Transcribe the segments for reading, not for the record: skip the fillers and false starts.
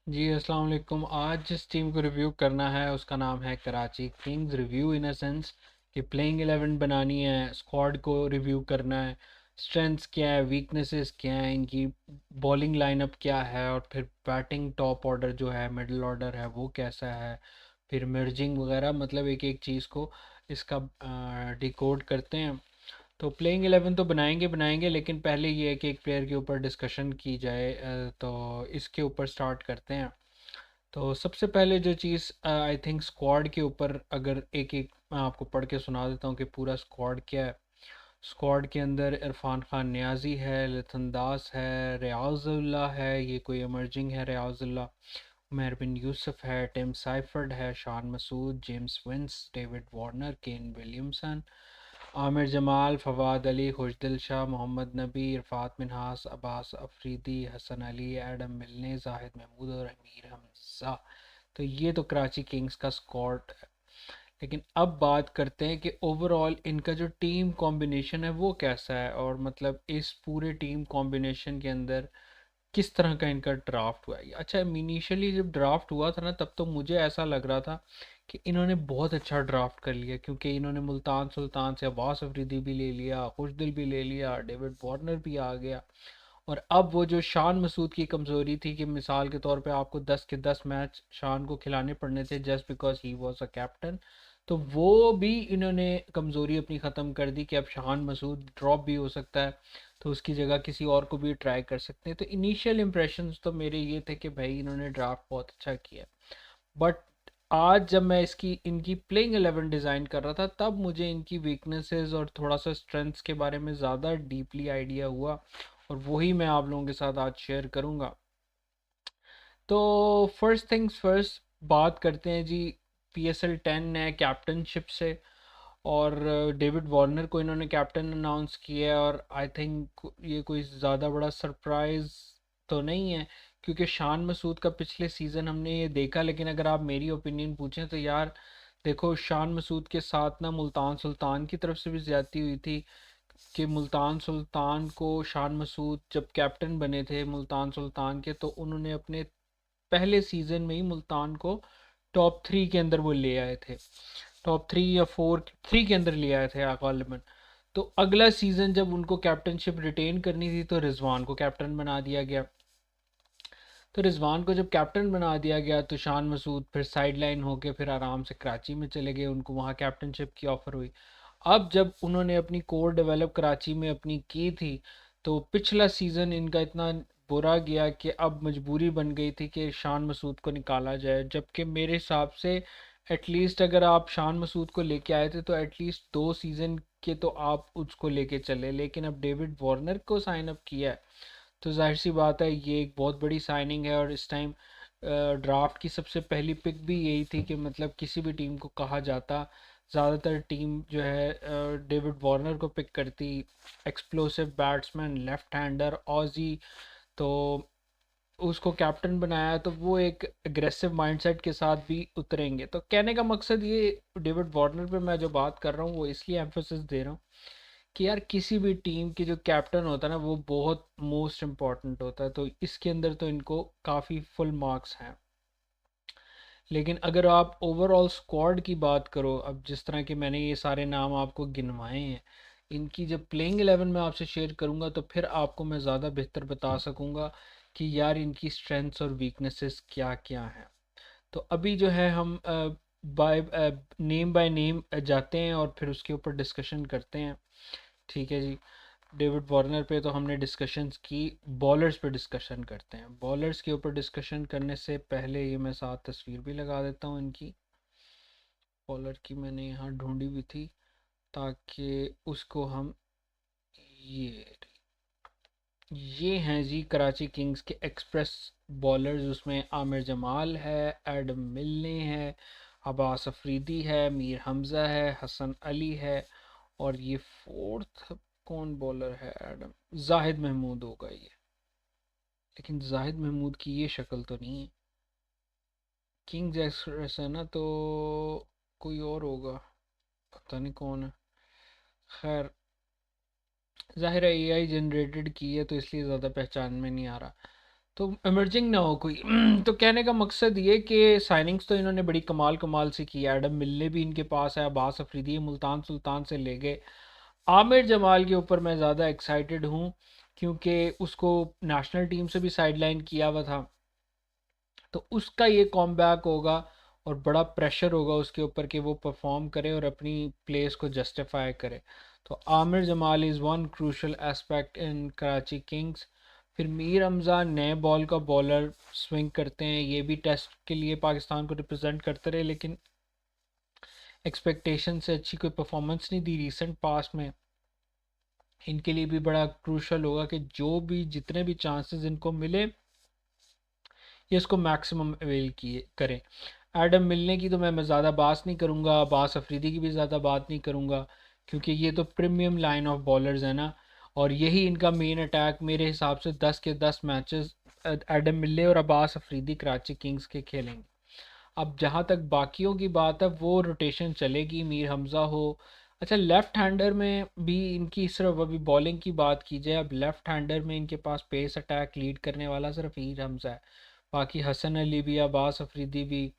जी अस्सलाम वालेकुम। आज जिस टीम को रिव्यू करना है उसका नाम है Karachi Kings. Review in a sense कि प्लेइंग 11 बनानी है, स्क्वाड को रिव्यू करना है, स्ट्रेंथ्स क्या है, वीकनेसेस क्या है, इनकी बॉलिंग लाइनअप क्या है, और फिर बैटिंग टॉप ऑर्डर जो है, मिडिल ऑर्डर है, वो कैसा है, फिर मर्जिंग वगैरह, मतलब एक एक चीज़ को इसका डिकोड करते हैं। तो प्लेइंग 11 तो बनाएंगे बनाएंगे, लेकिन पहले ये है कि एक प्लेयर के ऊपर डिस्कशन की जाए। तो इसके ऊपर स्टार्ट करते हैं। तो सबसे पहले जो चीज़ आई थिंक स्क्वाड के ऊपर, अगर एक एक मैं आपको पढ़ के सुना देता हूँ कि पूरा स्क्वाड क्या है। स्क्वाड के अंदर इरफान खान नियाजी है, लिथन दास है, रियाजुल्ला है, ये कोई इमर्जिंग है रियाजुल्ला, उमर बिन यूसुफ है, टिम साइफर्ड है, Shan Masood, James Vince, David Warner, Ken Williamson, Aamir Jamal, Fawad Ali, Khushdil Shah, Mohammad Nabi, Arafat Minhas, Abbas Afridi, Hasan Ali, Adam Milne, Zahid Mahmood और अमीर हमजा। तो ये तो कराची किंग्स का स्क्वाड है। लेकिन अब बात करते हैं कि ओवरऑल इनका जो टीम कॉम्बिनेशन है वो कैसा है, और मतलब इस पूरे टीम कॉम्बिनेशन के अंदर किस तरह का इनका ड्राफ्ट हुआ है। अच्छा, इनिशियली जब ड्राफ्ट हुआ था ना, तब तो मुझे ऐसा लग रहा था कि इन्होंने बहुत अच्छा ड्राफ्ट कर लिया, क्योंकि इन्होंने मुल्तान सुल्तान से अब्बास अफरीदी भी ले लिया, खुशदिल भी ले लिया, डेविड वार्नर भी आ गया। और अब वो जो शान मसूद की कमज़ोरी थी कि मिसाल के तौर पे आपको 10 के 10 मैच शान को खिलाने पड़ने थे just because he was a captain, तो वो भी इन्होंने कमज़ोरी अपनी ख़त्म कर दी कि अब शान मसूद ड्रॉप भी हो सकता है, तो उसकी जगह किसी और को भी ट्राई कर सकते हैं। तो इनिशियल इम्प्रेशंस तो मेरे ये थे कि भाई इन्होंने ड्राफ्ट बहुत अच्छा किया। बट आज जब मैं इसकी इनकी प्लेइंग 11 डिज़ाइन कर रहा था, तब मुझे इनकी वीकनेसेस और थोड़ा सा स्ट्रेंथ्स के बारे में ज़्यादा डीपली आइडिया हुआ, और वही मैं आप लोगों के साथ आज शेयर करूँगा। तो फर्स्ट थिंग्स फर्स्ट, बात करते हैं जी। PSL 10 है कैप्टनशिप से, और डेविड वार्नर को इन्होंने कैप्टन अनाउंस किया है, और आई थिंक ये कोई ज़्यादा बड़ा सरप्राइज़ तो नहीं है, क्योंकि शान मसूद का पिछले सीज़न हमने ये देखा। लेकिन अगर आप मेरी ओपिनियन पूछें तो यार देखो, शान मसूद के साथ ना मुल्तान सुल्तान की तरफ से भी ज़्यादती हुई थी, कि मुल्तान सुल्तान को शान मसूद जब कैप्टन बने थे मुल्तान सुल्तान के, तो उन्होंने अपने पहले सीज़न में ही मुल्तान को टॉप 3 के अंदर वो ले आए थे, टॉप 3 या 4, 3 के अंदर ले आए थे गालिबन। तो अगला सीज़न जब उनको कैप्टनशिप रिटेन करनी थी तो रिजवान को कैप्टन बना दिया गया। तो रिजवान को जब कैप्टन बना दिया गया तो शान मसूद फिर साइड लाइन होके फिर आराम से कराची में चले गए, उनको वहाँ कैप्टनशिप की ऑफ़र हुई। अब जब उन्होंने अपनी कोर डेवलप कराची में अपनी की थी, तो पिछला सीज़न इनका इतना बुरा गया कि अब मजबूरी बन गई थी कि शान मसूद को निकाला जाए, जबकि मेरे हिसाब से एटलीस्ट अगर आप शान मसूद को लेके आए थे तो एटलीस्ट 2 सीज़न के तो आप उसको लेके चले। लेकिन अब डेविड वार्नर को साइन अप किया है, तो जाहिर सी बात है ये एक बहुत बड़ी साइनिंग है। और इस टाइम ड्राफ्ट की सबसे पहली पिक भी यही थी कि मतलब किसी भी टीम को कहा जाता, ज़्यादातर टीम जो है डेविड वार्नर को पिक करती, explosive batsman, left hander, Aussie. तो उसको कैप्टन बनाया तो वो एक एग्रेसिव माइंडसेट के साथ भी उतरेंगे। तो कहने का मकसद ये, डेविड वार्नर पे मैं जो बात कर रहा हूँ वो इसलिए एम्फोसिस दे रहा हूँ कि यार किसी भी टीम की जो कैप्टन होता है ना वो बहुत मोस्ट इम्पॉर्टेंट होता है, तो इसके अंदर तो इनको काफ़ी फुल मार्क्स हैं। लेकिन अगर आप ओवरऑल स्क्वाड की बात करो, अब जिस तरह के मैंने ये सारे नाम आपको गिनवाए हैं, इनकी जब प्लेइंग 11 में आपसे शेयर करूंगा तो फिर आपको मैं ज़्यादा बेहतर बता सकूंगा कि यार इनकी स्ट्रेंथ्स और वीकनेसेस क्या क्या हैं। तो अभी जो है हम बाय नेम बाय नेम जाते हैं और फिर उसके ऊपर डिस्कशन करते हैं। ठीक है जी। डेविड वार्नर पे तो हमने डिस्कशंस की, बॉलर्स पे डिस्कशन करते हैं। बॉलर्स के ऊपर डिस्कशन करने से पहले ये मैं साथ तस्वीर भी लगा देता हूँ इनकी, बॉलर की मैंने यहाँ ढूंढी हुई थी ताकि उसको हम, ये ये हैं जी कराची किंग्स के एक्सप्रेस बॉलर्स। उसमें आमिर जमाल है, एडम मिलने है, अब्बास अफरीदी है, मीर हमज़ा है, हसन अली है, और ये फोर्थ कौन बॉलर है, एडम, जाहिद महमूद होगा ये। लेकिन जाहिद महमूद की ये शक्ल तो नहीं है। किंग्स एक्सप्रेस है ना, तो कोई और होगा, पता नहीं कौन है। खैर, जाहिर है AI जनरेटेड की है तो इसलिए ज़्यादा पहचान में नहीं आ रहा। तो इमर्जिंग ना हो कोई। तो कहने का मकसद ये कि साइनिंग्स तो इन्होंने बड़ी कमाल कमाल से की। एडम मिलने भी इनके पास है, अब्बास अफरीदी मुल्तान सुल्तान से ले गए। आमिर जमाल के ऊपर मैं ज़्यादा एक्साइटेड हूँ क्योंकि उसको नेशनल टीम से भी साइडलाइन किया हुआ था, तो उसका ये कॉमबैक होगा और बड़ा प्रेशर होगा उसके ऊपर कि वो परफॉर्म करे और अपनी प्लेस को जस्टिफाई करे। तो Aamir Jamal is one crucial aspect in Karachi Kings. फिर मीर हमज़ा नए बॉल का बॉलर, स्विंग करते हैं, ये भी टेस्ट के लिए पाकिस्तान को रिप्रेजेंट करते रहे लेकिन एक्सपेक्टेशन से अच्छी कोई परफॉर्मेंस नहीं दी रिसेंट पास में। इनके लिए भी बड़ा क्रूशल होगा कि जो भी जितने भी चांसेस इनको मिले ये इसको मैक्सिमम अवेल किए करें। एडम मिलने की तो मैं ज़्यादा बात नहीं करूँगा, अब्बास अफरीदी की भी ज़्यादा बात नहीं करूँगा क्योंकि ये तो प्रीमियम लाइन ऑफ बॉलर्स है ना, और यही इनका मेन अटैक मेरे हिसाब से 10 के 10 मैचेस एडम मिलने और अब्बास अफरीदी कराची किंग्स के खेलेंगे। अब जहाँ तक बाकियों की बात है वो रोटेशन चलेगी, मीर हमज़ा हो। अच्छा, लेफ़्ट हैंडर में भी इनकी सिर्फ अभी बॉलिंग की बात की जाए, अब लेफ़्ट हैंडर में इनके पास पेस अटैक लीड करने वाला सिर्फ मीर हमज़ा है। बाकी हसन अली भी, अब्बास अफरीदी भी,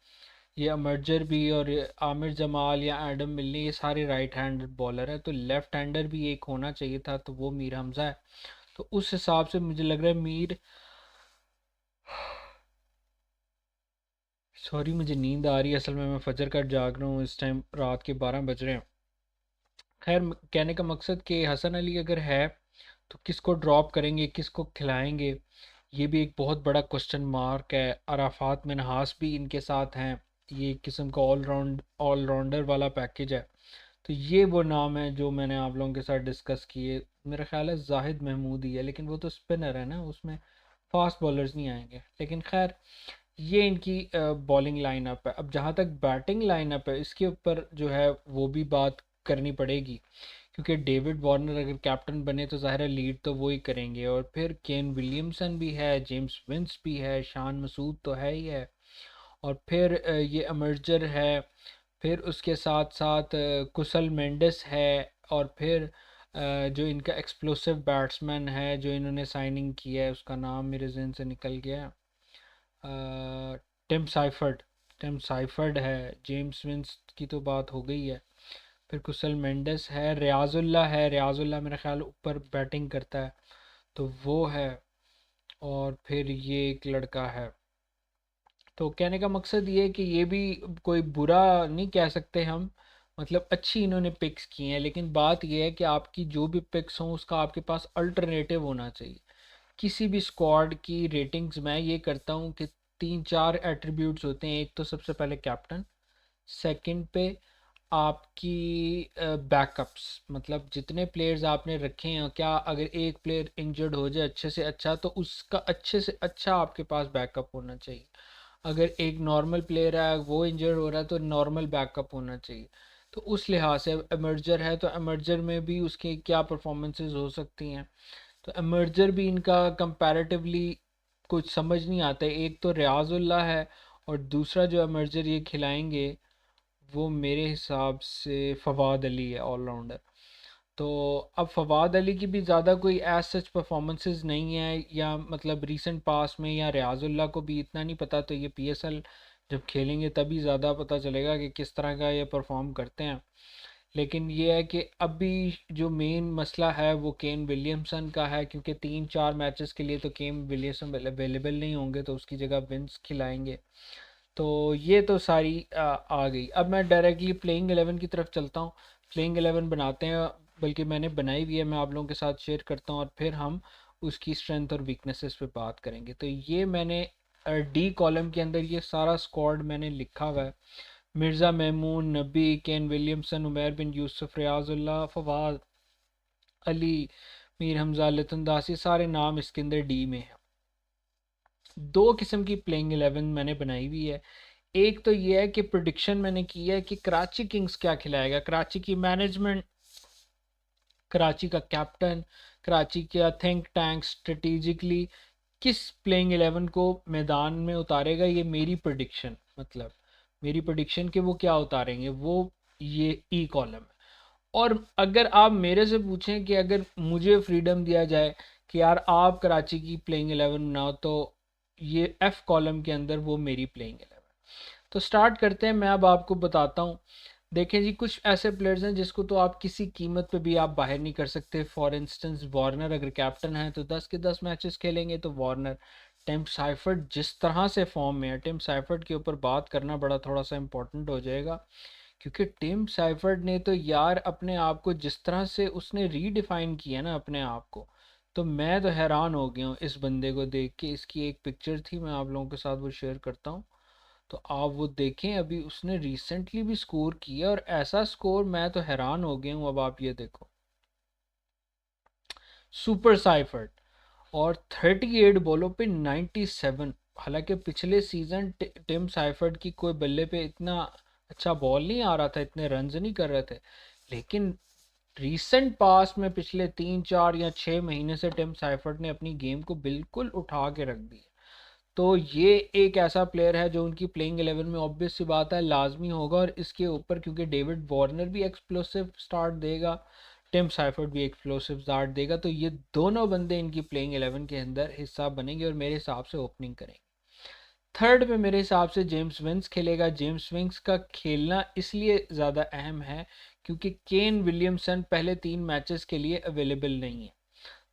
ये अमरजर भी और ये आमिर जमाल या एडम मिलनी, ये सारे राइट हैंड बॉलर हैं। तो लेफ़्ट हैंडर भी एक होना चाहिए था, तो वो मीर हमज़ा है। तो उस हिसाब से मुझे लग रहा है मीर, सॉरी मुझे नींद आ रही है, असल में मैं फजर का जाग रहा हूँ, इस टाइम रात के 12 बज रहे हैं। खैर कहने का मकसद कि हसन अली अगर है तो किसको ड्रॉप करेंगे, किसको खिलाएंगे, ये भी एक बहुत बड़ा क्वेश्चन मार्क है। अराफात मिन्हास भी इनके साथ हैं, ये एक किस्म का ऑलराउंडर वाला पैकेज है। तो ये वो नाम है जो मैंने आप लोगों के साथ डिस्कस किए। मेरा ख्याल है जाहिद महमूद ही है, लेकिन वो तो स्पिनर है ना, उसमें फास्ट बॉलर्स नहीं आएंगे। लेकिन खैर ये इनकी बॉलिंग लाइनअप है। अब जहाँ तक बैटिंग लाइनअप है इसके ऊपर जो है वो भी बात करनी पड़ेगी क्योंकि डेविड वार्नर अगर कैप्टन बने तो ज़ाहिर है लीड तो वो ही करेंगे, और फिर केन विलियमसन भी है, जेम्स विंस भी है, शान मसूद तो है ही है, और फिर ये अमर्जर है, फिर उसके साथ साथ कुशल मेंडिस है, और फिर जो इनका एक्सप्लोसिव बैट्समैन है जो इन्होंने साइनिंग किया है उसका नाम मेरे जहन से निकल गया, टिम साइफर्ड। टिम साइफर्ड है, जेम्स विंस की तो बात हो गई है, फिर कुशल मेंडिस है, रियाजुल्ला है, रियाजुल्ला मेरा ख्याल ऊपर बैटिंग करता है तो वो है, और फिर ये एक लड़का है। तो कहने का मकसद ये है कि ये भी कोई बुरा नहीं कह सकते हम, मतलब अच्छी इन्होंने पिक्स की हैं, लेकिन बात ये है कि आपकी जो भी पिक्स हों उसका आपके पास अल्टरनेटिव होना चाहिए। किसी भी स्क्वाड की रेटिंग्स मैं ये करता हूँ कि तीन चार एट्रीब्यूट्स होते हैं। एक तो सबसे पहले कैप्टन, सेकंड पे आपकी बैकअप्स, मतलब जितने प्लेयर्स आपने रखे हैं क्या अगर एक प्लेयर इंजर्ड हो जाए अच्छे से अच्छा तो उसका अच्छे से अच्छा आपके पास बैकअप होना चाहिए। अगर एक नॉर्मल प्लेयर है वो इंजर्ड हो रहा है तो नॉर्मल बैकअप होना चाहिए। तो उस लिहाज से एमर्जर है तो एमर्जर में भी उसकी क्या परफॉर्मेंसेज हो सकती हैं। तो एमर्जर भी इनका कंपैरेटिवली कुछ समझ नहीं आता है। एक तो रियाजुल्लाह है और दूसरा जो एमर्जर ये खिलाएंगे वो मेरे हिसाब से फवाद अली है, ऑलराउंडर। तो अब फवाद अली की भी ज़्यादा कोई एज सच परफॉर्मेंसेस नहीं है, या मतलब रीसेंट पास में, या रियाजुल्लाह को भी इतना नहीं पता, तो ये पीएसएल जब खेलेंगे तभी ज़्यादा पता चलेगा कि किस तरह का ये परफॉर्म करते हैं। लेकिन ये है कि अभी जो मेन मसला है वो केन विलियमसन का है क्योंकि 3-4 मैचेस के लिए तो केन विलियमसन अवेलेबल नहीं होंगे तो उसकी जगह विंस खिलाएंगे। तो ये तो सारी आ गई। अब मैं डायरेक्टली प्लेइंग 11 की तरफ चलता हूँ। प्लेइंग 11 बनाते हैं, बल्कि मैंने बनाई हुई है, मैं आप लोगों के साथ शेयर करता हूँ और फिर हम उसकी स्ट्रेंथ और वीकनेसेस पे बात करेंगे। तो ये मैंने डी कॉलम के अंदर ये सारा स्क्वाड मैंने लिखा हुआ है। मिर्ज़ा महमूद, नबी, केन विलियमसन, उमर बिन यूसुफ, रियाजुल्लाह, फवाद अली, मीर हमजा, लितन दास, ये सारे नाम इसके अंदर डी में है। दो किस्म की प्लेइंग 11 मैंने बनाई हुई है। एक तो ये है कि प्रोडिक्शन मैंने की है कि कराची किंग्स क्या खिलाएगा, कराची की मैनेजमेंट, कराची का कैप्टन, कराची का थिंक टैंक स्ट्रेटेजिकली किस प्लेइंग 11 को मैदान में उतारेगा, ये मेरी प्रोडिक्शन, मतलब मेरी प्रोडिक्शन कि वो क्या उतारेंगे वो ये ई कॉलम है। और अगर आप मेरे से पूछें कि अगर मुझे फ्रीडम दिया जाए कि यार आप कराची की प्लेइंग 11 बनाओ तो ये एफ कॉलम के अंदर वो मेरी प्लेइंग 11। तो स्टार्ट करते हैं, मैं अब आपको बताता हूँ। देखें जी, कुछ ऐसे प्लेयर्स हैं जिसको तो आप किसी कीमत पे भी आप बाहर नहीं कर सकते। फॉर इंस्टेंस वार्नर अगर कैप्टन है तो 10 के 10 मैचेस खेलेंगे तो वार्नर। टिम साइफर्ड जिस तरह से फॉर्म में है, टिम साइफर्ड के ऊपर बात करना बड़ा थोड़ा सा इंपॉर्टेंट हो जाएगा, क्योंकि टिम साइफर्ड ने तो यार अपने आप को जिस तरह से उसने रीडिफाइन किया ना अपने आप को, तो मैं तो हैरान हो गया हूँ इस बंदे को देख के। इसकी एक पिक्चर थी, मैं आप लोगों के साथ वो शेयर करता हूँ, तो आप वो देखें। अभी उसने रिसेंटली भी स्कोर किया और ऐसा स्कोर, मैं तो हैरान हो गया हूँ। अब आप ये देखो, सुपर साइफर्ड और 38 बॉलों पे 97। हालांकि पिछले सीजन टिम साइफर्ड की कोई बल्ले पे इतना अच्छा बॉल नहीं आ रहा था, इतने रन नहीं कर रहे थे, लेकिन रीसेंट पास में पिछले 3 4 या 6 महीने से टिम साइफर्ड ने अपनी गेम को बिल्कुल उठा के रख दिया। तो ये एक ऐसा प्लेयर है जो उनकी प्लेइंग 11 में ऑब्वियस सी बात है लाजमी होगा। और इसके ऊपर क्योंकि डेविड वार्नर भी एक्सप्लोसिव स्टार्ट देगा, टिम साइफर्ड भी एक्सप्लोसिव स्टार्ट देगा, तो ये दोनों बंदे इनकी प्लेइंग 11 के अंदर हिस्सा बनेंगे और मेरे हिसाब से ओपनिंग करेंगे। थर्ड पे मेरे हिसाब से जेम्स विंस खेलेगा। जेम्स विंस का खेलना इसलिए ज़्यादा अहम है क्योंकि केन विलियमसन पहले 3 मैचेस के लिए अवेलेबल नहीं है।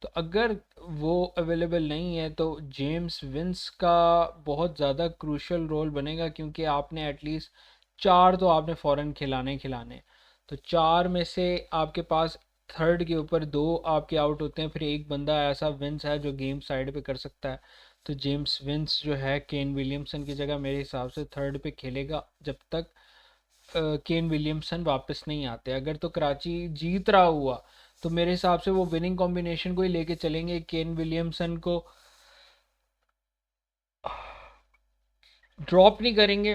तो अगर वो अवेलेबल नहीं है तो जेम्स विंस का बहुत ज़्यादा क्रूशल रोल बनेगा, क्योंकि आपने एटलीस्ट 4 तो आपने फ़ौरन खिलाने। तो 4 में से आपके पास थर्ड के ऊपर 2 आपके आउट होते हैं, फिर एक बंदा ऐसा विंस है जो गेम साइड पे कर सकता है। तो जेम्स विंस जो है केन विलियमसन की जगह मेरे हिसाब से थर्ड पे खेलेगा जब तक केन विलियमसन वापस नहीं आते। अगर तो कराची जीत रहा हुआ तो मेरे हिसाब से वो विनिंग कॉम्बिनेशन को ही लेके चलेंगे, केन विलियमसन को ड्रॉप नहीं करेंगे।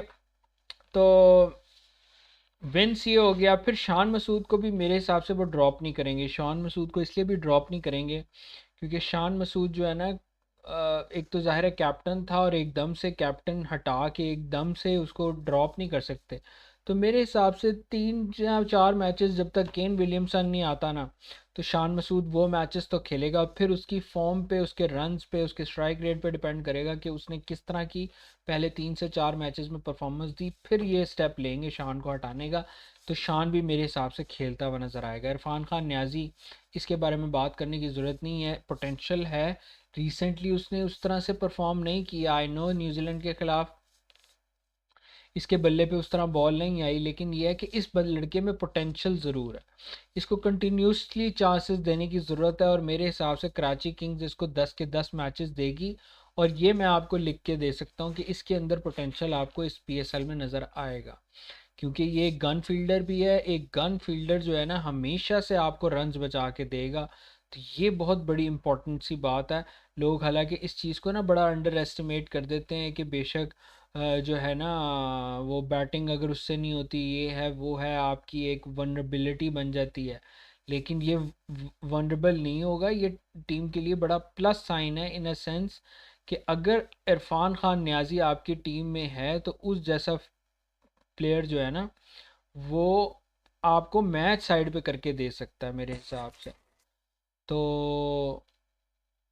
तो विंस ये हो गया। फिर शान मसूद को भी मेरे हिसाब से वो ड्रॉप नहीं करेंगे। शान मसूद को इसलिए भी ड्रॉप नहीं करेंगे क्योंकि शान मसूद जो है ना, एक तो ज़ाहिर है कैप्टन था और एकदम से कैप्टन हटा के एकदम से उसको ड्रॉप नहीं कर सकते। तो मेरे हिसाब से 3 या 4 मैचेस जब तक केन विलियमसन नहीं आता ना, तो शान मसूद वो मैचेस तो खेलेगा। फिर उसकी फॉर्म पे, उसके रन्स पे, उसके स्ट्राइक रेट पे डिपेंड करेगा कि उसने किस तरह की पहले 3 से 4 मैचेस में परफॉर्मेंस दी, फिर ये स्टेप लेंगे शान को हटाने का। तो शान भी मेरे हिसाब से खेलता हुआ नज़र आएगा। इरफान खान न्याजी, इसके बारे में बात करने की ज़रूरत नहीं है, पोटेंशियल है। रिसेंटली उसने उस तरह से परफॉर्म नहीं किया। आई नो न्यूजीलैंड के खिलाफ इसके बल्ले पे उस तरह बॉल नहीं आई, लेकिन यह है कि इस लड़के में पोटेंशियल ज़रूर है। इसको कंटिन्यूसली चांसेस देने की ज़रूरत है और मेरे हिसाब से कराची किंग्स इसको 10 के 10 मैचेस देगी। और ये मैं आपको लिख के दे सकता हूँ कि इसके अंदर पोटेंशियल आपको इस पीएसएल में नज़र आएगा, क्योंकि ये एक गन फील्डर भी है। एक गन फील्डर जो है ना, हमेशा से आपको रन्स बचा के देगा। तो ये बहुत बड़ी इंपॉर्टेंट सी बात है। लोग हालांकि इस चीज़ को ना बड़ा अंडर एस्टिमेट कर देते हैं कि बेशक जो है ना, वो बैटिंग अगर उससे नहीं होती, ये है वो है, आपकी एक वनरेबिलिटी बन जाती है। लेकिन ये वनरेबल नहीं होगा, ये टीम के लिए बड़ा प्लस साइन है इन अ सेंस कि अगर इरफान खान न्याजी आपकी टीम में है तो उस जैसा प्लेयर जो है ना, वो आपको मैच साइड पे करके दे सकता है मेरे हिसाब से। तो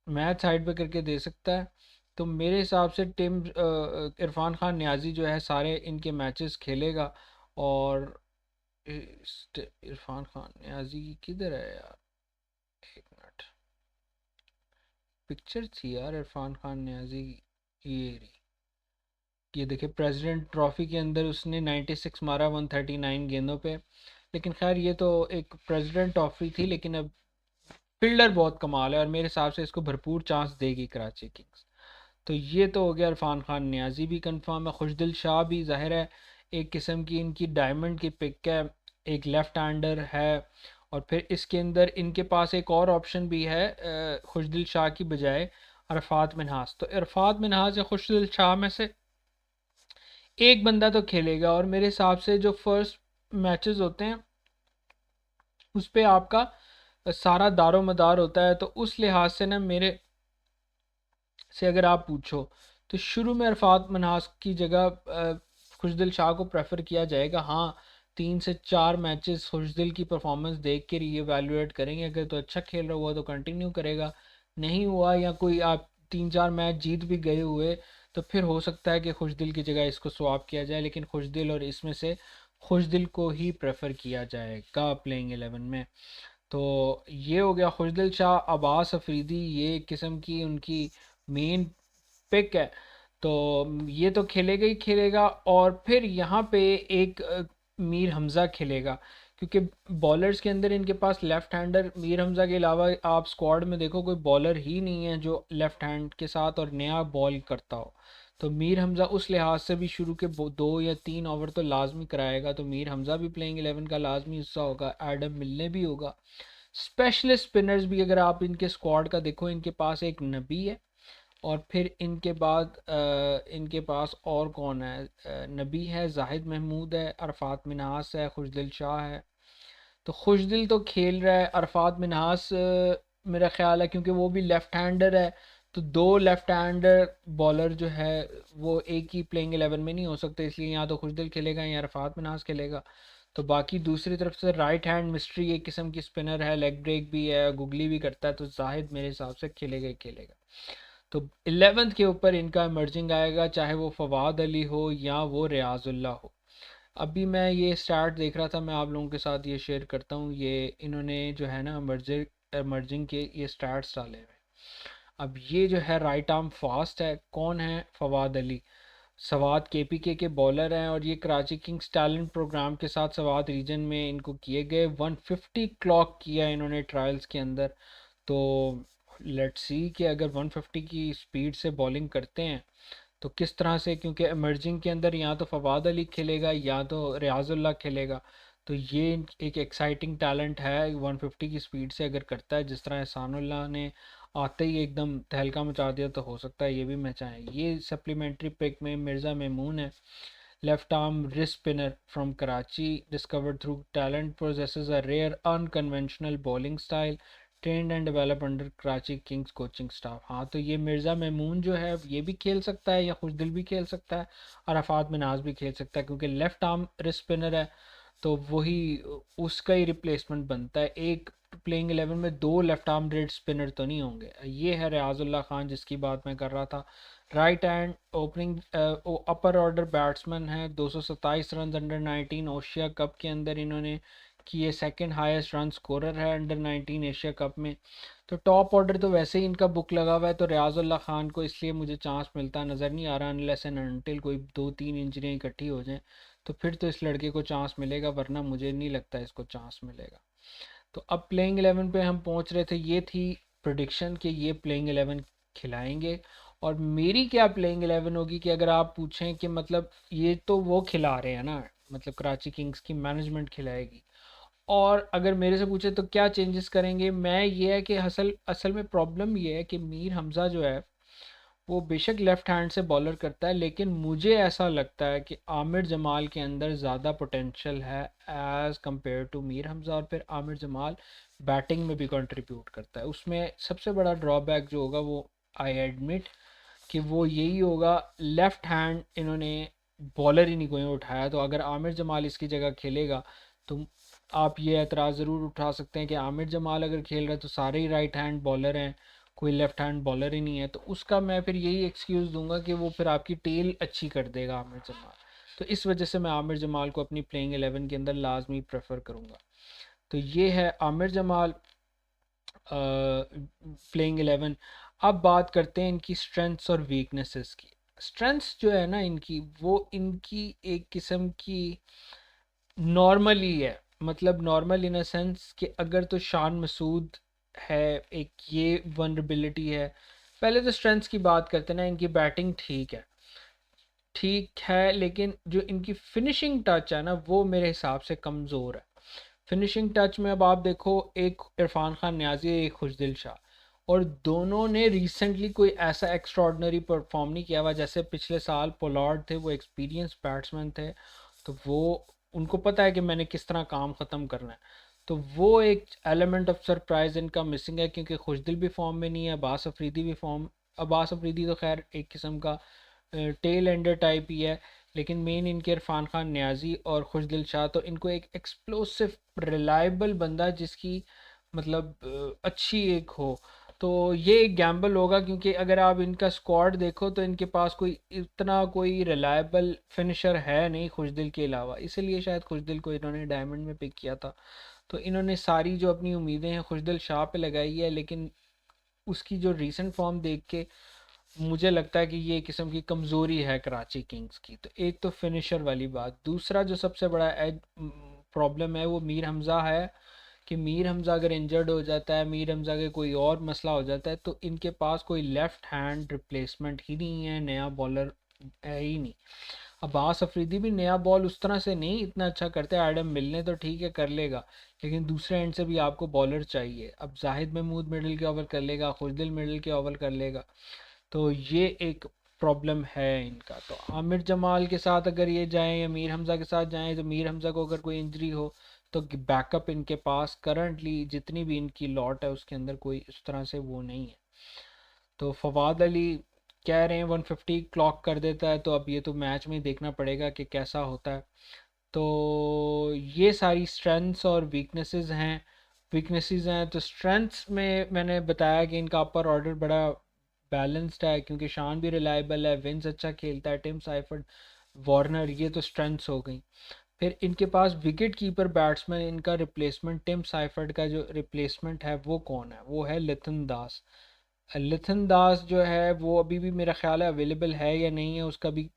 मैच साइड पे करके दे सकता है। तो मेरे हिसाब से टीम इरफान खान न्याजी जो है सारे इनके मैचेस खेलेगा। और इरफान खान न्याजी किधर है यार, एक मिनट, पिक्चर थी यार इरफान खान न्याजी, ये रही। ये देखिए, प्रेसिडेंट ट्रॉफी के अंदर उसने 96 मारा 139 गेंदों पे। लेकिन खैर ये तो एक प्रेसिडेंट ट्रॉफी थी, लेकिन अब फील्डर बहुत कमाल है और मेरे हिसाब से इसको भरपूर चांस देगी कराची किंग्स। तो ये तो हो गया इरफान खान न्याजी भी कंफर्म है। खुशदिल शाह भी ज़ाहिर है एक किस्म की इनकी डायमंड की पिक है, एक लेफ्ट हैंडर है। और फिर इसके अंदर इनके पास एक और ऑप्शन भी है खुशदिल शाह की बजाय, अरफात मिनहास। तो अरफात मिनहास या खुशदिल शाह में से एक बंदा तो खेलेगा। और मेरे हिसाब से जो फर्स्ट मैचेस होते हैं उस पे आपका सारा दारो मदार होता है, तो उस लिहाज से ना मेरे से अगर आप पूछो तो शुरू में अरफात मनहास की जगह खुशदिल शाह को प्रेफर किया जाएगा। हाँ, 3 से 4 मैचेस खुशदिल की परफॉर्मेंस देख के रीएवैल्यूएट करेंगे। अगर तो अच्छा खेल रहा हुआ तो कंटिन्यू करेगा, नहीं हुआ या कोई आप 3-4 मैच जीत भी गए हुए तो फिर हो सकता है कि खुशदिल की जगह इसको स्वैप किया जाए, लेकिन खुशदिल और इसमें से खुशदिल को ही प्रेफर किया जाएगा प्लेइंग 11 में। तो ये हो गया खुशदिल शाह, अब्बास अफरीदी, ये किस्म की उनकी मेन पिक है। तो ये तो खेलेगा ही खेलेगा, और फिर यहाँ पे एक मीर हमज़ा खेलेगा, क्योंकि बॉलर्स के अंदर इनके पास लेफ्ट हैंडर मीर हमज़ा के अलावा आप स्क्वाड में देखो कोई बॉलर ही नहीं है जो लेफ्ट हैंड के साथ और नया बॉल करता हो। तो मीर हमज़ा उस लिहाज से भी शुरू के 2 या 3 ओवर तो लाजमी कराएगा, तो मीर हमज़ा भी प्लेइंग 11 का लाजमी हिस्सा होगा। एडम मिलने भी होगा। स्पेशलिस्ट स्पिनर्स भी अगर आप इनके स्क्वाड का देखो, इनके पास एक नबी है, और फिर इनके बाद इनके पास और कौन है, नबी है, जाहिद महमूद है, अरफात मिन्हास है, खुशदिल शाह है। तो खुशदिल तो खेल रहा है, अरफात मिन्हास मेरा ख्याल है क्योंकि वो भी लेफ्ट हैंडर है, तो 2 लेफ्ट हैंडर बॉलर जो है वो एक ही प्लेइंग 11 में नहीं हो सकते, इसलिए या तो खुशदिल खेलेगा या अरफात मिन्हास खेलेगा। तो बाकी दूसरी तरफ से राइट हैंड मिस्ट्री एक किस्म की स्पिनर है, लेग ब्रेक भी है, गुगली भी करता है, तो जाहिद मेरे हिसाब से खेलेगा ही खेलेगा। तो 11th के ऊपर इनका इमर्जिंग आएगा, चाहे वो फवाद अली हो या वो रियाजुल्ला हो। अभी मैं ये स्टार्ट देख रहा था, मैं आप लोगों के साथ ये शेयर करता हूँ, ये इन्होंने जो है ना इमर्जिंग इमर्जिंग के ये स्टार्ट्स डाले हुए। अब ये जो है राइट आर्म फास्ट है, कौन है, फवाद अली। सवात केपीके के बॉलर हैं, और ये कराची किंग्स टैलेंट प्रोग्राम के साथ सवात रीजन में इनको किए गए। 150 क्लॉक किया इन्होंने ट्रायल्स के अंदर। तो लेट्स सी कि अगर 150 की स्पीड से बॉलिंग करते हैं तो किस तरह से, क्योंकि इमर्जिंग के अंदर या तो फवाद अली खेलेगा या तो रियाजुल्लाह खेलेगा। तो ये एक एक्साइटिंग टैलेंट है, 150 की स्पीड से अगर करता है, जिस तरह एहसानुल्लाह ने आते ही एकदम तहलका मचा दिया, तो हो सकता है ये भी मैच आए। ये सप्लीमेंट्री पिक में मिर्ज़ा मेमून है, left arm wrist spinner from Karachi, discovered through talent, possesses a rare unconventional bowling style, trend and develop under Karachi Kings coaching staff. हाँ, तो ये मिर्ज़ा मेमून जो है ये भी खेल सकता है, या खुशदिल भी खेल सकता है, और अरफात मिनाज भी खेल सकता है, क्योंकि लेफ्ट आर्म रिस्ट स्पिनर है, तो वही उसका ही रिप्लेसमेंट बनता है। एक प्लेइंग 11 में 2 लेफ्ट आर्म रेड स्पिनर तो नहीं होंगे। ये है रियाजुल्लाह खान जिसकी बात मैं कर रहा था, राइट हैंड ओपनिंग अपर ऑर्डर बैट्समैन है। 227 रन अंडर 19 एशिया कप के अंदर इन्होंने किए, सेकंड हाईएस्ट रन स्कोरर है अंडर 19 एशिया कप में। तो टॉप ऑर्डर तो वैसे ही इनका बुक लगा हुआ है, तो रियाजुल्लाह खान को इसलिए मुझे चांस मिलता नज़र नहीं आ रहा, अनलेस एंड अनटिल कोई 2-3 इंजरियाँ इकट्ठी हो जाएं, तो फिर तो इस लड़के को चांस मिलेगा, वरना मुझे नहीं लगता इसको चांस मिलेगा। तो अब प्लेइंग 11 पे हम पहुंच रहे थे, ये थी प्रोडिक्शन कि ये प्लेइंग 11 खिलाएंगे। और मेरी क्या प्लेइंग 11 होगी कि अगर आप पूछें कि मतलब ये तो वो खिला रहे हैं ना, मतलब कराची किंग्स की मैनेजमेंट खिलाएगी, और अगर मेरे से पूछे तो क्या चेंजेस करेंगे, मैं ये है कि असल असल में प्रॉब्लम ये है कि मीर हमज़ा जो है वो बेशक लेफ्ट हैंड से बॉलर करता है, लेकिन मुझे ऐसा लगता है कि आमिर जमाल के अंदर ज़्यादा पोटेंशियल है as compare to Mir Hamza. और फिर आमिर जमाल बैटिंग में भी कंट्रीब्यूट करता है। उसमें सबसे बड़ा ड्रॉबैक जो होगा वो, आई एडमिट, कि वो यही होगा, लेफ्ट हैंड इन्होंने बॉलर ही नहीं कोई उठाया। तो अगर आमिर जमाल इसकी जगह खेलेगा तो आप ये एतराज़ ज़रूर उठा सकते हैं कि आमिर जमाल अगर खेल रहा है तो सारे ही राइट हैंड बॉलर हैं, कोई लेफ्ट हैंड बॉलर ही नहीं है। तो उसका मैं फिर यही एक्सक्यूज़ दूंगा कि वो फिर आपकी टेल अच्छी कर देगा आमिर जमाल। तो इस वजह से मैं आमिर जमाल को अपनी प्लेइंग 11 के अंदर लाजमी प्रेफर करूँगा। तो ये है आमिर जमाल प्लेइंग 11। अब बात करते हैं इनकी स्ट्रेंथ्स और वीकनेसेस की। स्ट्रेंथ्स जो है ना इनकी, वो इनकी एक किस्म की नॉर्मल ही है, मतलब नॉर्मल इन अ सेंस कि अगर तो शान मसूद है, एक ये वनरेबिलिटी है। पहले तो स्ट्रेंथ्स की बात करते हैं ना, इनकी बैटिंग ठीक है, लेकिन जो इनकी फिनिशिंग टच है ना वो मेरे हिसाब से कमज़ोर है। फिनिशिंग टच में अब आप देखो, एक इरफान खान न्याजी है, एक खुशदिल शाह, और दोनों ने रिसेंटली कोई ऐसा एक्स्ट्रॉर्डनरी परफॉर्म नहीं किया हुआ। जैसे पिछले साल पोलार्ड थे, वो एक्सपीरियंस बैट्समैन थे, तो वो उनको पता है कि मैंने किस तरह काम ख़त्म करना है। तो वो एक एलिमेंट ऑफ सरप्राइज इनका मिसिंग है, क्योंकि खुशदिल भी फॉर्म में नहीं है, अब्बास अफरीदी भी फॉर्म, अब्बास अफरीदी तो खैर एक किस्म का टेल एंडर टाइप ही है, लेकिन मेन इनके इरफान खान न्याजी और खुशदिल शाह, तो इनको एक एक्सप्लोसिव रिलायबल बंदा जिसकी मतलब अच्छी एक हो तो ये एक गैम्बल होगा, क्योंकि अगर आप इनका स्क्वाड देखो तो इनके पास कोई इतना कोई रिलायबल फिनिशर है नहीं खुशदिल के अलावा, इसीलिए शायद खुशदिल को इन्होंने डायमंड में पिक किया था। तो इन्होंने सारी जो अपनी उम्मीदें हैं खुशदिल शाह पे लगाई है, लेकिन उसकी जो रीसेंट फॉर्म देख के मुझे लगता है कि ये किस्म की कमज़ोरी है कराची किंग्स की। तो एक तो फिनिशर वाली बात, दूसरा जो सबसे बड़ा एज प्रॉब्लम है वो मीर हमज़ा है, कि मीर हमज़ा अगर इंजर्ड हो जाता है, मीर हमज़ा के कोई और मसला हो जाता है, तो इनके पास कोई लेफ़्ट हैंड रिप्लेसमेंट ही नहीं है, नया बॉलर है ही नहीं। अब्बास अफरीदी भी नया बॉल उस तरह से नहीं इतना अच्छा करते, एडम मिलने तो ठीक है कर लेगा, लेकिन दूसरे एंड से भी आपको बॉलर चाहिए। अब जाहिद महमूद मिडिल के ओवर कर लेगा, खुशदिल मिडिल के ओवर कर लेगा, तो ये एक प्रॉब्लम है इनका। तो आमिर जमाल के साथ अगर ये जाएं या मीर हमज़ा के साथ जाएं, तो मीर हमज़ा को अगर कोई इंजरी हो तो बैकअप इनके पास करंटली जितनी भी इनकी लॉट है उसके अंदर कोई इस तरह से वो नहीं है। तो फवाद अली कह रहे हैं 150 क्लॉक कर देता है, तो अब ये तो मैच में देखना पड़ेगा कि कैसा होता है। तो ये सारी स्ट्रेंथ्स और वीकनेसेस हैं। तो स्ट्रेंथ्स में मैंने बताया कि इनका अपर ऑर्डर बड़ा बैलेंस्ड है, क्योंकि शान भी रिलायबल है, विंस अच्छा खेलता है, टिम साइफर्ड, वार्नर, ये तो स्ट्रेंथ्स हो गई। फिर इनके पास विकेट कीपर बैट्समैन, इनका रिप्लेसमेंट टिम साइफर्ड का जो रिप्लेसमेंट है वो कौन है, वो है लिथन दास। लिथन दास जो है वो अभी भी मेरा ख्याल है अवेलेबल है या नहीं है उसका भी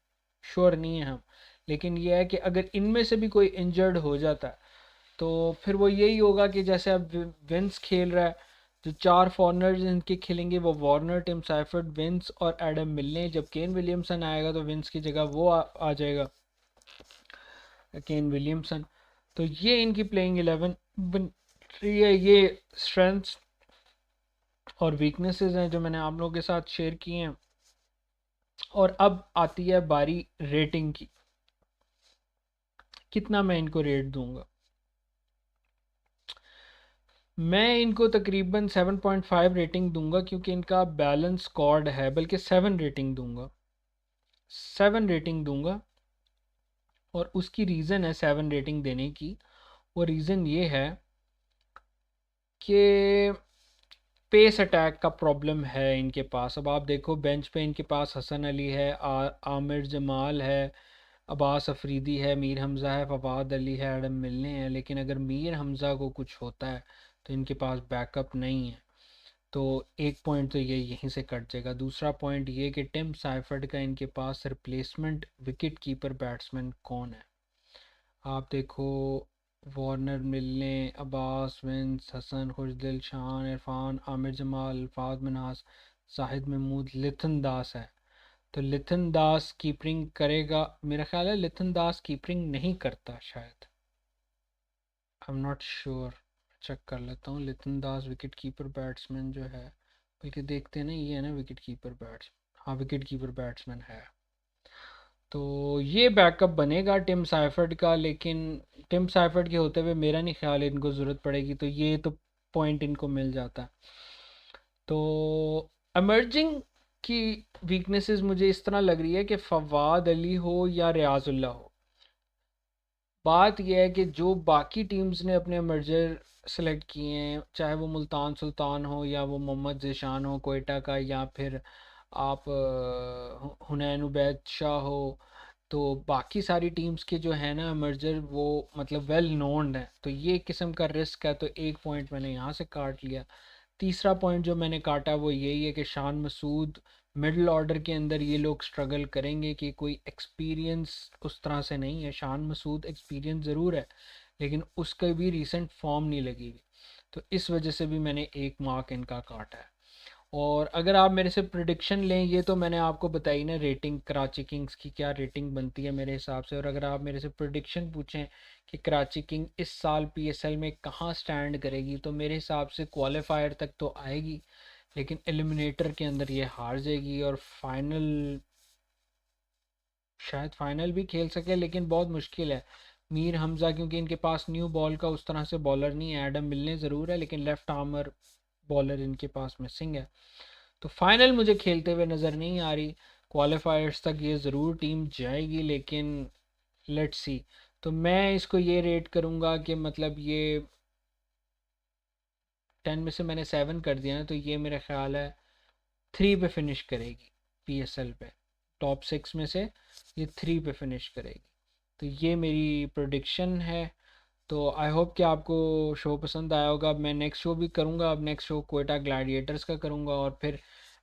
श्योर नहीं है हम, लेकिन ये है कि अगर इनमें से भी कोई इंजर्ड हो जाता है तो फिर वो यही होगा कि जैसे अब विंस खेल रहा है, जो चार फॉरनर्स इनके खेलेंगे वो वार्नर, टिम साइफर्ड, विंस और एडम मिलने। जब केन विलियमसन आएगा तो विंस की जगह वो आ जाएगा, केन विलियमसन। तो ये इनकी प्लेइंग 11 बन रही है। ये स्ट्रेंथ्स और वीकनेसेस हैं जो मैंने आप लोगों के साथ शेयर किए हैं। और अब आती है बारी रेटिंग की, कितना मैं इनको रेट दूंगा। मैं इनको तकरीबन 7.5 रेटिंग दूंगा, क्योंकि इनका बैलेंस स्क्वाड है, बल्कि 7 रेटिंग दूंगा, 7 रेटिंग दूंगा। और उसकी रीज़न है 7 रेटिंग देने की, वो रीज़न ये है कि पेस अटैक का प्रॉब्लम है इनके पास। अब आप देखो बेंच पे इनके पास हसन अली है, आमिर जमाल है, अब्बास अफरीदी है, मीर हमज़ा है, फवाद अली है, एडम मिलने हैं, लेकिन अगर मीर हमज़ा को कुछ होता है तो इनके पास बैकअप नहीं है। तो एक पॉइंट तो ये यहीं से कट जाएगा। दूसरा पॉइंट ये कि टिम साइफर्ड का इनके पास रिप्लेसमेंट विकेट कीपर बैट्समैन कौन है। आप देखो वार्नर मिलने, अब्बास, विंस, हसन, खुशदिल, शान, इरफान, आमिर जमाल, फाद मनास, जाहिद महमूद, लिथन दास है। तो लिथन दास कीपरिंग करेगा, मेरा ख्याल है लिथन दास कीपरिंग नहीं करता शायद, I am not sure, check कर लेता हूँ। Litton Das wicket keeper batsman जो है, बल्कि देखते हैं ना, ये है ना विकेट कीपर बैट्स, हाँ विकेट कीपर बैट्समैन है। तो ये बैकअप बनेगा टिम साइफर्ड का, लेकिन टिम साइफर्ड के होते हुए मेरा नहीं ख्याल इनको ज़रूरत पड़ेगी, तो ये तो पॉइंट इनको मिल जाता है। तो एमर्जिंग की वीकनेसेस मुझे इस तरह लग रही है कि फवाद अली हो या रियाजुल्ला हो। बात यह है कि जो बाकी टीम्स ने अपने मर्जर सेलेक्ट किए हैं, चाहे वो मुल्तान सुल्तान हो या वो मोहम्मद ज़ेशान हो कोयटा का, या फिर आप हुनैन उबैद शाह हो, तो बाकी सारी टीम्स के जो है ना मर्जर वो मतलब वेल नोन है, तो ये किस्म का रिस्क है। तो एक पॉइंट मैंने यहाँ से काट लिया। तीसरा पॉइंट जो मैंने काटा वो यही है कि शान मसूद, मिडिल ऑर्डर के अंदर ये लोग स्ट्रगल करेंगे, कि कोई एक्सपीरियंस उस तरह से नहीं है। शान मसूद एक्सपीरियंस ज़रूर है, लेकिन उसका भी रीसेंट फॉर्म नहीं लगी हुई, तो इस वजह से भी मैंने एक मार्क इनका काटा है। और अगर आप मेरे से प्रिडिक्शन लें, ये तो मैंने आपको बताई ना रेटिंग, कराची किंग्स की क्या रेटिंग बनती है मेरे हिसाब से। और अगर आप मेरे से प्रिडिक्शन पूछें कि कराची किंग इस साल पीएसएल में कहाँ स्टैंड करेगी, तो मेरे हिसाब से क्वालिफायर तक तो आएगी, लेकिन एलिमिनेटर के अंदर ये हार जाएगी, और फाइनल, शायद फाइनल भी खेल सके, लेकिन बहुत मुश्किल है। मीर हमज़ा, क्योंकि इनके पास न्यू बॉल का उस तरह से बॉलर नहीं है, एडम मिलने ज़रूर है लेकिन लेफ्ट आर्मर बॉलर इनके पास मिसिंग है। तो फाइनल मुझे खेलते हुए नज़र नहीं आ रही। क्वालिफायर्स तक ये ज़रूर टीम जाएगी, लेकिन लेट्स सी। तो मैं इसको ये रेट करूँगा कि मतलब ये 10 में से मैंने 7 कर दिया ना, तो ये मेरा ख्याल है 3 पे फिनिश करेगी PSL पे। टॉप 6 में से ये 3 पे फिनिश करेगी। तो ये मेरी प्रोडिक्शन है। तो आई होप कि आपको शो पसंद आया होगा। अब मैं नेक्स्ट शो भी करूँगा, अब नेक्स्ट शो क्वेटा ग्लैडिएटर्स का करूँगा, और फिर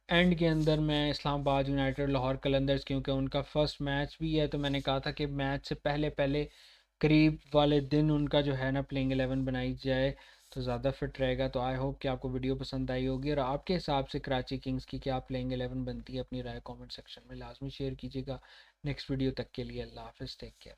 एंड के अंदर मैं इस्लामाबाद यूनाइटेड लाहौर कलंदर्स, क्योंकि उनका फर्स्ट मैच भी है, तो मैंने कहा था कि मैच से पहले पहले करीब वाले दिन उनका जो है ना प्लेइंग 11 बनाई जाए तो ज़्यादा फिट रहेगा। तो आई होप कि आपको वीडियो पसंद आई होगी, और आपके हिसाब से कराची किंग्स की क्या प्लेइंग 11 बनती है, अपनी राय कमेंट सेक्शन में लाजमी शेयर कीजिएगा। नेक्स्ट वीडियो तक के लिए अल्लाह हाफिज़, टेक केयर।